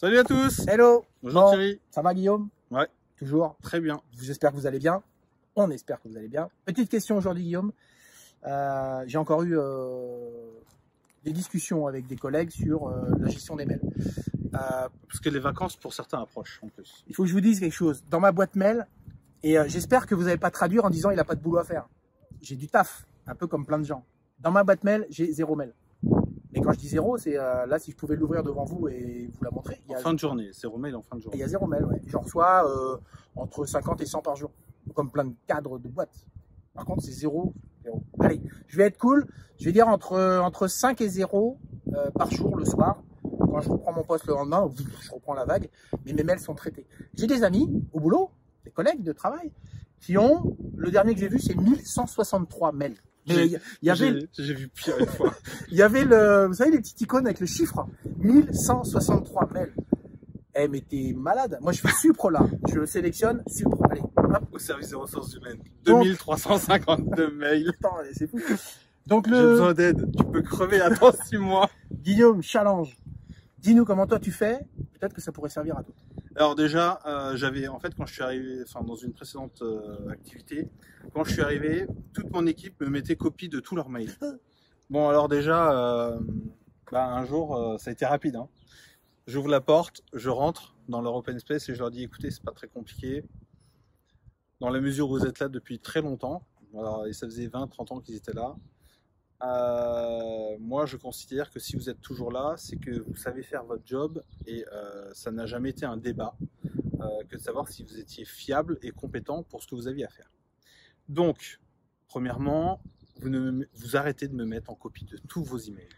Salut à tous. Hello. Bonjour Bon, Thierry. ça va Guillaume? Ouais, Toujours. très bien. J'espère que vous allez bien. On espère que vous allez bien. Petite question aujourd'hui Guillaume. J'ai encore eu des discussions avec des collègues sur la gestion des mails. Parce que les vacances pour certains approchent en plus. Il faut que je vous dise quelque chose. Dans ma boîte mail, et j'espère que vous n'allez pas traduire en disant il n'a pas de boulot à faire. J'ai du taf, un peu comme plein de gens. Dans ma boîte mail, j'ai 0 mail. Et quand je dis 0, c'est là si je pouvais l'ouvrir devant vous et vous la montrer. En fin de journée, 0 mail en fin de journée. Il y a 0 mail, ouais. J'en reçois entre 50 et 100 par jour, comme plein de cadres de boîtes. Par contre, c'est 0. Allez, je vais être cool. Je vais dire entre 5 et 0 par jour le soir. Quand je reprends mon poste le lendemain, je reprends la vague, mais mes mails sont traités. J'ai des amis au boulot, des collègues de travail, qui ont, le dernier que j'ai vu, c'est 1163 mails. J'ai vu pire une fois. Il y avait vous savez, les petites icônes avec le chiffre 1163 mails. Eh, mais t'es malade. Moi, je fais Supre là. Je sélectionne Supre. Allez, hop. Au service des ressources humaines. Donc, 2352 mails. Attends, allez, c'est fou. Donc, J'ai besoin d'aide. Tu peux crever, attends 6 mois. Guillaume, challenge. Dis-nous comment toi tu fais. Peut-être que ça pourrait servir à d'autres. Alors déjà, en fait, quand je suis arrivé, enfin dans une précédente activité, quand je suis arrivé, toute mon équipe me mettait copie de tous leurs mails. Bon, alors déjà, un jour, ça a été rapide. Hein. J'ouvre la porte, je rentre dans leur open space et je leur dis, écoutez, c'est pas très compliqué. Dans la mesure où vous êtes là depuis très longtemps, alors, et ça faisait 20-30 ans qu'ils étaient là, moi je considère que si vous êtes toujours là, c'est que vous savez faire votre job et ça n'a jamais été un débat que de savoir si vous étiez fiable et compétent pour ce que vous aviez à faire. Donc, premièrement, vous arrêtez de me mettre en copie de tous vos emails.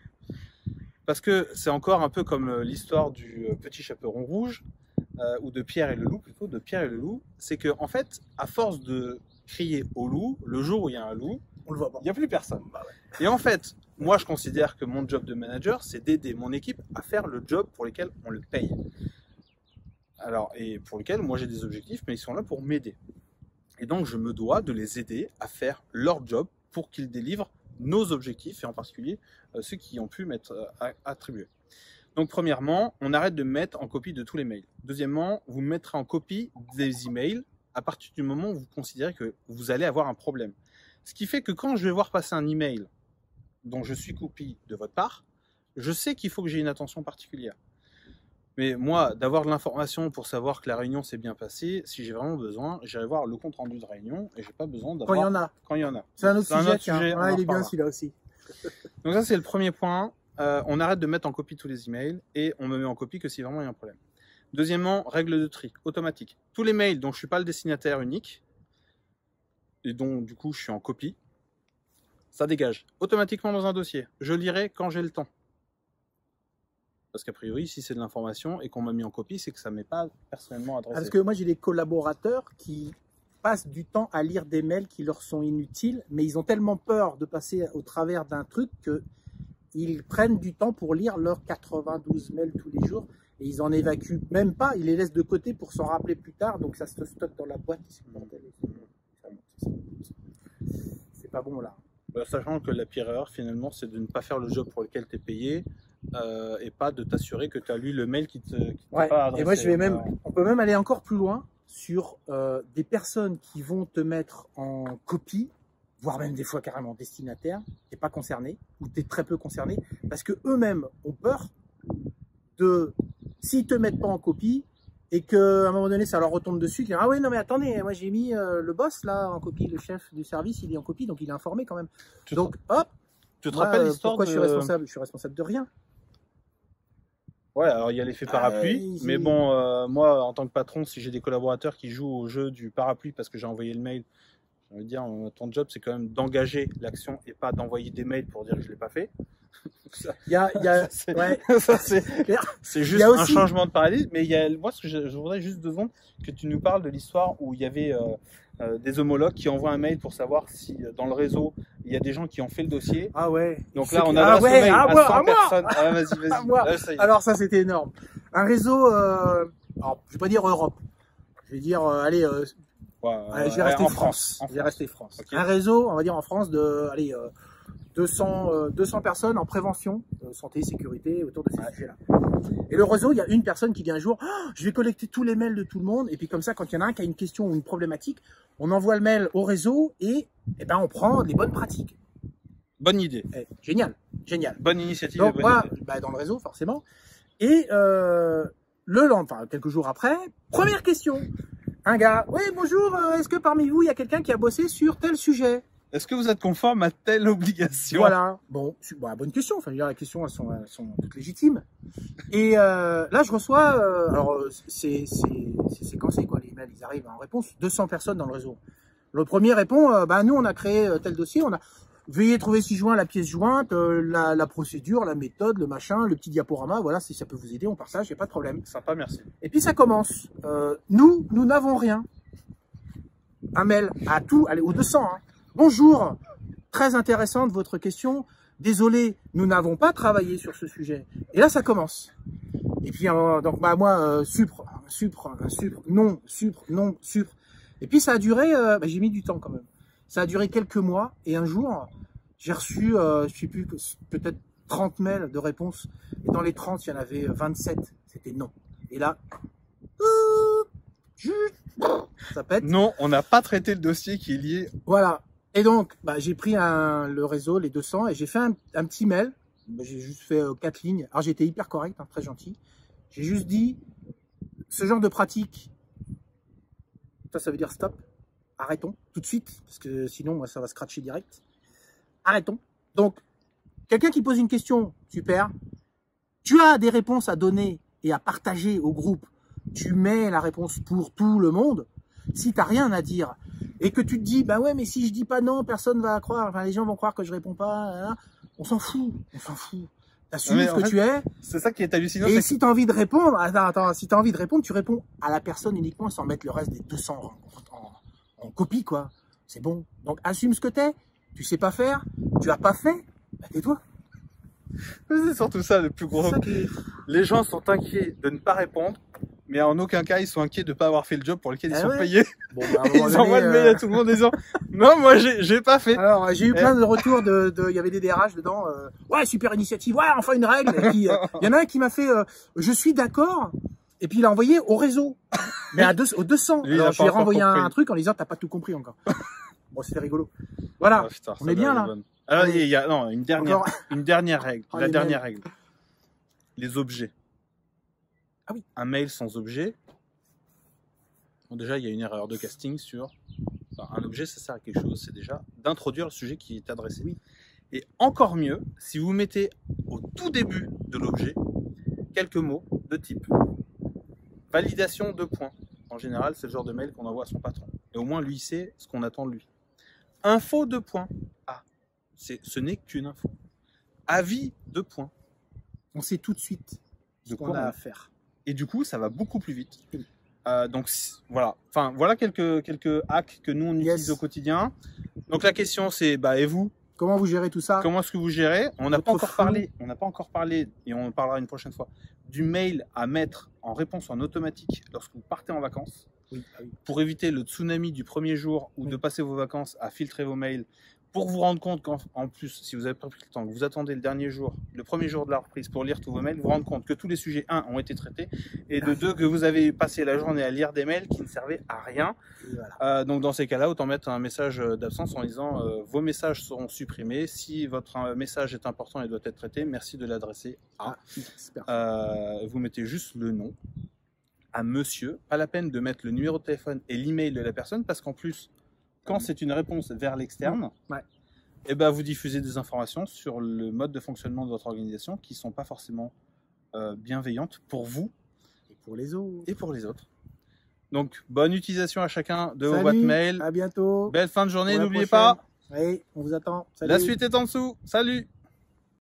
Parce que c'est encore un peu comme l'histoire du petit chaperon rouge, ou de Pierre et le loup, plutôt, de Pierre et le loup. C'est que, en fait, à force de crier au loup, le jour où il y a un loup, On le voit pas. il n'y a plus personne. Bah ouais. Et en fait, moi je considère que mon job de manager, c'est d'aider mon équipe à faire le job pour lequel on le paye. Alors, et pour lequel moi j'ai des objectifs, mais ils sont là pour m'aider. Et donc je me dois de les aider à faire leur job pour qu'ils délivrent nos objectifs, et en particulier ceux qui ont pu m'être attribués. Donc premièrement, on arrête de me mettre en copie de tous les mails. Deuxièmement, vous me mettrez en copie des emails à partir du moment où vous considérez que vous allez avoir un problème. Ce qui fait que quand je vais voir passer un email dont je suis copie de votre part, je sais qu'il faut que j'ai une attention particulière. Mais moi, d'avoir de l'information pour savoir que la réunion s'est bien passée, si j'ai vraiment besoin, j'irai voir le compte rendu de réunion et j'ai pas besoin d'avoir... Quand il y en a. Quand il y en a. C'est un autre sujet, tiens. sujet, Ouais, il est bien celui-là aussi. Donc ça, c'est le premier point. On arrête de mettre en copie tous les emails et on me met en copie que si vraiment il y a un problème. Deuxièmement, règle de tri automatique. Tous les mails dont je ne suis pas le destinataire unique et dont du coup je suis en copie, ça dégage automatiquement dans un dossier. Je lirai quand j'ai le temps. Parce qu'a priori, si c'est de l'information et qu'on m'a mis en copie, c'est que ça ne m'est pas personnellement adressé. Parce que moi j'ai des collaborateurs qui passent du temps à lire des mails qui leur sont inutiles, mais ils ont tellement peur de passer au travers d'un truc qu'ils prennent du temps pour lire leurs 92 mails tous les jours et ils en évacuent même pas, ils les laissent de côté pour s'en rappeler plus tard, donc ça se stocke dans la boîte. C'est pas bon là. Sachant que la pire erreur finalement, c'est de ne pas faire le job pour lequel tu es payé et pas de t'assurer que tu as lu le mail qui t'est pas adressé. Et moi je vais même, on peut même aller encore plus loin sur des personnes qui vont te mettre en copie, voire même des fois carrément destinataire, t'es pas concerné, ou t'es très peu concerné, parce que eux-mêmes ont peur de, s'ils te mettent pas en copie, et qu'à un moment donné ça leur retombe dessus, qu'ils disent ah oui non mais attendez, moi j'ai mis le boss là en copie, le chef du service il est en copie, donc il est informé quand même. Donc hop, tu te rappelles l'histoire pourquoi je suis responsable? Je suis responsable de rien. Ouais, alors il y a l'effet parapluie, mais bon, moi en tant que patron, si j'ai des collaborateurs qui jouent au jeu du parapluie parce que j'ai envoyé le mail, je veux dire, ton job c'est quand même d'engager l'action et pas d'envoyer des mails pour dire que je l'ai pas fait. C'est juste un changement de paradigme, mais il y a, moi je voudrais juste 2 secondes que tu nous parles de l'histoire où il y avait des homologues qui envoient un mail pour savoir si dans le réseau il y a des gens qui ont fait le dossier. Ah ouais. Donc là on a un mail à 100 personnes. Ah, vas-y. Alors ça c'était énorme. Un réseau, alors, je vais pas dire Europe, je vais dire allez, je vais rester France. Je vais rester France. Okay. Un réseau, on va dire en France de allez 200 personnes en prévention, santé, sécurité, autour de ces sujets-là. Et le réseau, il y a une personne qui dit un jour, oh, je vais collecter tous les mails de tout le monde, et puis comme ça, quand il y en a un qui a une question ou une problématique, on envoie le mail au réseau et ben, on prend les bonnes pratiques. Bonne idée. Génial, génial. Bonne initiative. Donc bonne moi, idée. bah, dans le réseau, forcément. Et enfin, quelques jours après, première question. Un gars, oui, bonjour, est-ce que parmi vous, il y a quelqu'un qui a bossé sur tel sujet? Est-ce que vous êtes conforme à telle obligation? Voilà. Bon, bonne question. Enfin, je veux dire, les questions, elles sont toutes légitimes. Et là, je reçois, alors, c'est séquencé, quoi. Les mails, ils arrivent en réponse. 200 personnes dans le réseau. Le premier répond, bah, nous, on a créé tel dossier, veuillez trouver ci-joint la pièce jointe, la procédure, la méthode, le machin, le petit diaporama. Voilà, si ça peut vous aider, on partage, il n'y a pas de problème. Sympa, merci. Et puis ça commence. Nous n'avons rien. Un mail à tout, allez, aux 200. Hein. Bonjour, très intéressante votre question. Désolé, nous n'avons pas travaillé sur ce sujet. Et là, ça commence. Et puis, donc, bah, moi, supre, non, supre. Et puis, ça a duré, bah, j'ai mis du temps quand même. Ça a duré quelques mois. Et un jour, j'ai reçu, je sais plus, peut-être 30 mails de réponses. Et dans les 30, il y en avait 27. C'était non. Et là, ça pète. Non, on n'a pas traité le dossier qui est lié. Voilà. Et donc, bah, j'ai pris le réseau, les 200, et j'ai fait un petit mail. Bah, j'ai juste fait 4 lignes. Alors, j'étais hyper correct, hein, très gentil. J'ai juste dit, ce genre de pratique, ça veut dire stop. Arrêtons tout de suite, parce que sinon, moi, ça va scratcher direct. Arrêtons. Donc, quelqu'un qui pose une question, super. Tu as des réponses à donner et à partager au groupe. Tu mets la réponse pour tout le monde. Si tu n'as rien à dire et que tu te dis, bah ouais, mais si je dis pas non, personne va croire. Enfin, les gens vont croire que je réponds pas. On s'en fout. On s'en fout. T'assumes ce que tu es. C'est ça qui est hallucinant. Et si tu as envie de répondre, si tu as envie de répondre, tu réponds à la personne uniquement sans mettre le reste des 200 en copie, quoi. C'est bon. Donc, assume ce que t'es. Tu sais pas faire. Tu as pas fait. Bah, tais-toi. C'est surtout ça le plus gros. Les gens sont inquiets de ne pas répondre, mais en aucun cas ils sont inquiets de ne pas avoir fait le job pour lequel ils sont payés. Bon, bah, ils envoient le mail à tout le monde en disant non, moi j'ai pas fait. Alors j'ai eu plein de retours il y avait des DRH dedans. Ouais, super initiative. Ouais, enfin une règle. Et puis il y en a un qui m'a fait je suis d'accord. Et puis il a envoyé au réseau, mais aux 200. Lui, alors je lui ai renvoyé un truc en lui disant t'as pas tout compris encore. Bon, c'était rigolo. Voilà, putain, on est bien là. Alors il y a une dernière règle. Oh, la dernière règle. Les objets. Ah oui. Un mail sans objet. Bon, déjà il y a une erreur de casting sur. Enfin, un objet, ça sert à quelque chose. C'est déjà d'introduire le sujet qui est adressé. Oui. Et encore mieux, si vous mettez au tout début de l'objet quelques mots de type validation de points. En général, c'est le genre de mail qu'on envoie à son patron. Et au moins, lui, il sait ce qu'on attend de lui. Info de points. Ah, ce n'est qu'une info. Avis de points. On sait tout de suite ce qu'on a à faire. Et du coup, ça va beaucoup plus vite. Oui. Donc voilà. Enfin, voilà quelques hacks que nous on utilise au quotidien. Donc la question c'est, bah, et vous? Comment vous gérez tout ça? Comment est-ce que vous gérez? On n'a pas encore parlé, et on en parlera une prochaine fois, du mail à mettre en réponse en automatique lorsque vous partez en vacances. Oui. Pour éviter le tsunami du premier jour ou de passer vos vacances à filtrer vos mails. Pour vous rendre compte qu'en plus, si vous avez pas pris le temps, que vous attendez le dernier jour, le premier jour de la reprise pour lire tous vos mails, vous vous rendre compte que tous les sujets, 1, ont été traités, et de 2, que vous avez passé la journée à lire des mails qui ne servaient à rien. Voilà. Donc dans ces cas-là, autant mettre un message d'absence en disant vos messages seront supprimés. Si votre message est important et doit être traité, merci de l'adresser à. Vous mettez juste le nom à monsieur. Pas la peine de mettre le numéro de téléphone et l'email de la personne, parce qu'en plus, quand c'est une réponse vers l'externe, et ben vous diffusez des informations sur le mode de fonctionnement de votre organisation qui ne sont pas forcément bienveillantes pour vous et pour les autres. Donc, bonne utilisation à chacun de vos boîtes mail. À bientôt. Belle fin de journée, n'oubliez pas. Oui, on vous attend. Salut. La suite est en dessous. Salut.